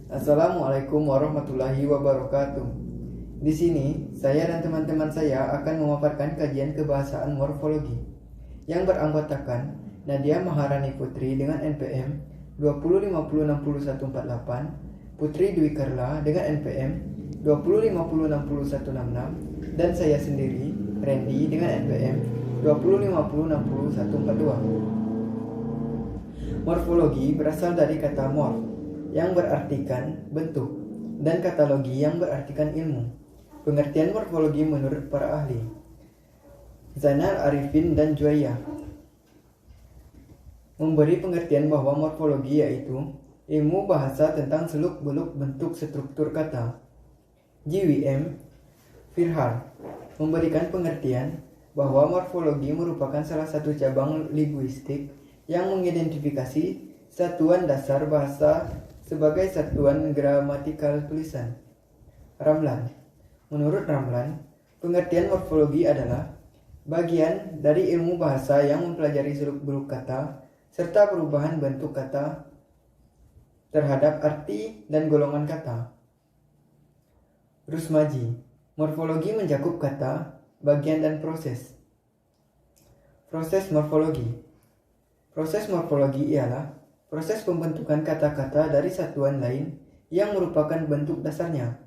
Assalamualaikum warahmatullahi wabarakatuh. Di sini, saya dan teman-teman saya akan memaparkan kajian kebahasaan morfologi yang beranggotakan Nadia Maharani Putri dengan NPM 20506148, Putri Dwi Karla dengan NPM 20506166, dan saya sendiri, Randy, dengan NPM 20506142. Morfologi berasal dari kata morf yang berartikan bentuk, dan katalogi yang berartikan ilmu. Pengertian morfologi menurut para ahli Zainal Arifin dan Juwayah memberi pengertian bahwa morfologi yaitu ilmu bahasa tentang seluk-beluk bentuk struktur kata. JWM Firhar memberikan pengertian bahwa morfologi merupakan salah satu cabang linguistik yang mengidentifikasi satuan dasar bahasa sebagai satuan gramatikal tulisan. Ramlan. Menurut Ramlan, pengertian morfologi adalah bagian dari ilmu bahasa yang mempelajari seluk-beluk kata serta perubahan bentuk kata terhadap arti dan golongan kata. Rusmaji. Morfologi mencakup kata, bagian dan proses. Proses morfologi. Proses morfologi ialah proses pembentukan kata-kata dari satuan lain yang merupakan bentuk dasarnya.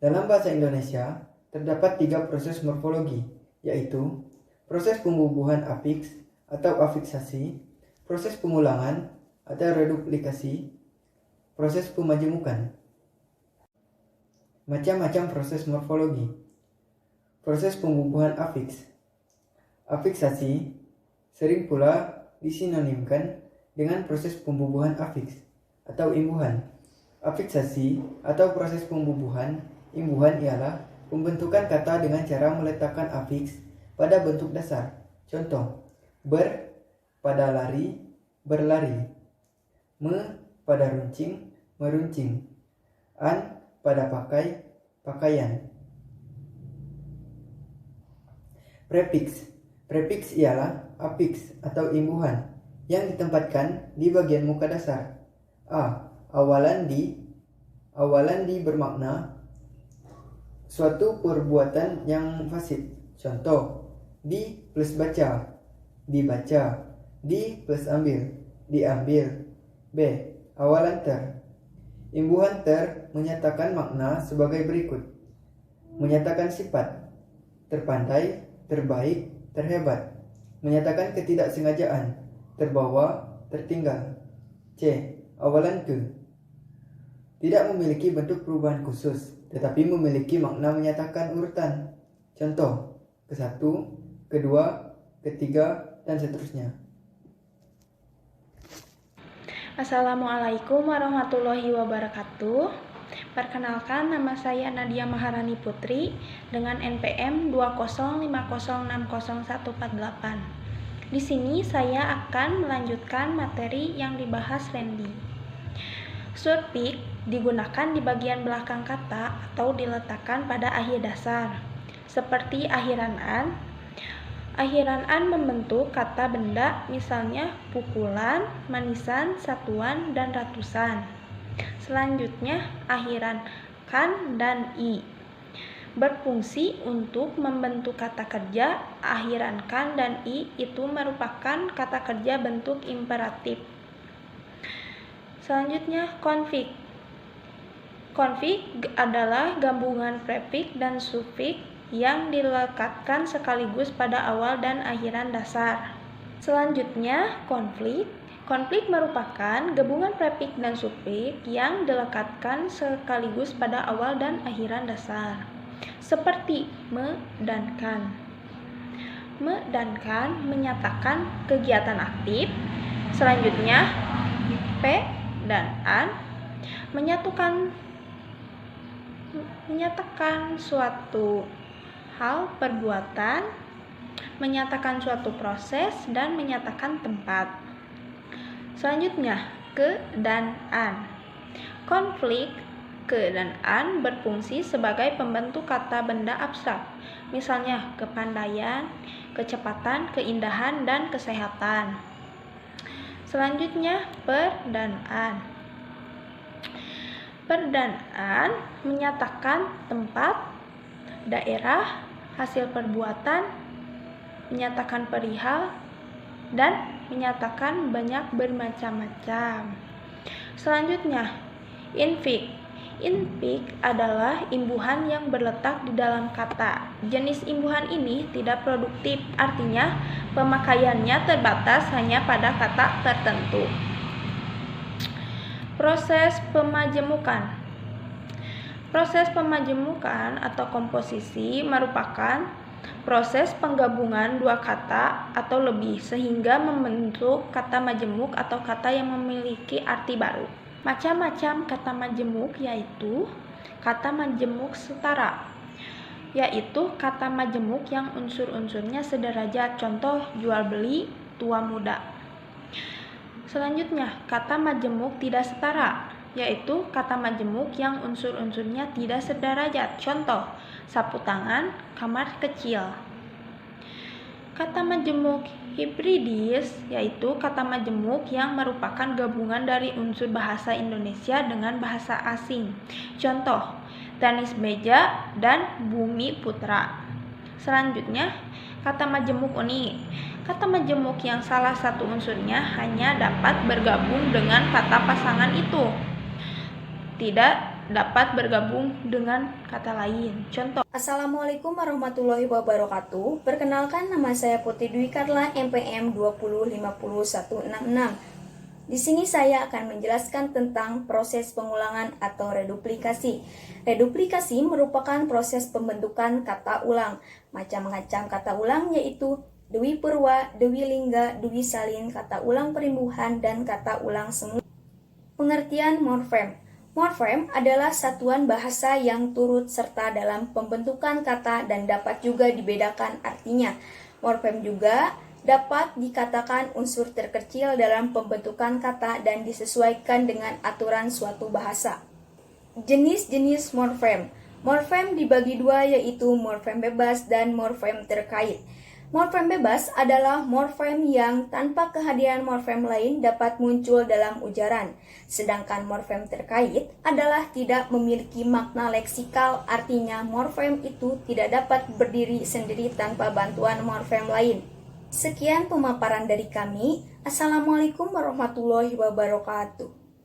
Dalam bahasa Indonesia, terdapat 3 proses morfologi, yaitu proses pembubuhan afiks atau afiksasi, proses pengulangan atau reduplikasi, proses pemajemukan. Macam-macam proses morfologi. Proses pembubuhan afiks. Afiksasi sering pula disinonimkan dengan proses pembubuhan afiks atau imbuhan. Afiksasi atau proses pembubuhan imbuhan ialah pembentukan kata dengan cara meletakkan afiks pada bentuk dasar. Contoh, ber pada lari, berlari. Me pada runcing, meruncing. An pada pakai, pakaian. Prefiks. Prefiks ialah afiks atau imbuhan yang ditempatkan di bagian muka dasar. Awalan di bermakna suatu perbuatan yang fasid. Contoh, di plus baca, dibaca, di plus ambil, diambil. B. Awalan ter. Imbuhan ter menyatakan makna sebagai berikut. Menyatakan sifat, terpandai, terbaik, terhebat. Menyatakan ketidaksengajaan, terbawa, tertinggal. C. Awalan ke. Tidak memiliki bentuk perubahan khusus, tetapi memiliki makna menyatakan urutan. Contoh, ke-1, kedua, ketiga, dan seterusnya. Assalamualaikum warahmatullahi wabarakatuh. Perkenalkan, nama saya Nadia Maharani Putri dengan NPM 2050606148. Di sini saya akan melanjutkan materi yang dibahas Randy. Suffix digunakan di bagian belakang kata atau diletakkan pada akhir dasar, seperti akhiran an. Akhiran an membentuk kata benda, misalnya pukulan, manisan, satuan, dan ratusan. Selanjutnya, akhiran kan dan i berfungsi untuk membentuk kata kerja. Akhiran kan dan i itu merupakan kata kerja bentuk imperatif. Selanjutnya, konflik. Konflik adalah gabungan prefiks dan sufiks yang dilekatkan sekaligus pada awal dan akhiran dasar. Selanjutnya, konflik. Konflik merupakan gabungan prefiks dan sufiks yang dilekatkan sekaligus pada awal dan akhiran dasar. Seperti me dan kan. Me dan kan menyatakan kegiatan aktif. Selanjutnya, p dan an menyatakan suatu hal, perbuatan, menyatakan suatu proses, dan menyatakan tempat. Selanjutnya, ke dan an. Konflik ke dan an berfungsi sebagai pembentuk kata benda abstrak, misalnya kepandaian, kecepatan, keindahan, dan kesehatan. Selanjutnya, per dan an. Perdanaan menyatakan tempat, daerah, hasil perbuatan, menyatakan perihal, dan menyatakan banyak bermacam-macam. Selanjutnya, infik. Infik adalah imbuhan yang berletak di dalam kata. Jenis imbuhan ini tidak produktif, artinya pemakaiannya terbatas hanya pada kata tertentu. Proses pemajemukan. Proses pemajemukan atau komposisi merupakan proses penggabungan dua kata atau lebih sehingga membentuk kata majemuk atau kata yang memiliki arti baru. Macam-macam kata majemuk yaitu kata majemuk setara, yaitu kata majemuk yang unsur-unsurnya sederajat, contoh jual beli, tua muda. Selanjutnya, kata majemuk tidak setara, yaitu kata majemuk yang unsur-unsurnya tidak sederajat, contoh sapu tangan, kamar kecil. Kata majemuk hibridis yaitu kata majemuk yang merupakan gabungan dari unsur bahasa Indonesia dengan bahasa asing, contoh tenis meja dan bumi putra. Selanjutnya, kata majemuk unik. Kata majemuk yang salah satu unsurnya hanya dapat bergabung dengan kata pasangan itu, tidak dapat bergabung dengan kata lain. Contoh. Assalamualaikum warahmatullahi wabarakatuh. Perkenalkan, nama saya Putri Dwi Karla, MPM 2050166. Di sini saya akan menjelaskan tentang proses pengulangan atau reduplikasi. Reduplikasi merupakan proses pembentukan kata ulang. Macam-macam kata ulang yaitu Dwi Purwa, Dwi Lingga, Dwi Salin, kata ulang perimbuhan, dan kata ulang semu. Pengertian morfem. Morfem adalah satuan bahasa yang turut serta dalam pembentukan kata dan dapat juga dibedakan artinya. Morfem juga dapat dikatakan unsur terkecil dalam pembentukan kata dan disesuaikan dengan aturan suatu bahasa. Jenis-jenis morfem. Morfem dibagi dua yaitu morfem bebas dan morfem terkait. Morfem bebas adalah morfem yang tanpa kehadiran morfem lain dapat muncul dalam ujaran. Sedangkan morfem terkait adalah tidak memiliki makna leksikal, artinya morfem itu tidak dapat berdiri sendiri tanpa bantuan morfem lain. Sekian pemaparan dari kami. Assalamualaikum warahmatullahi wabarakatuh.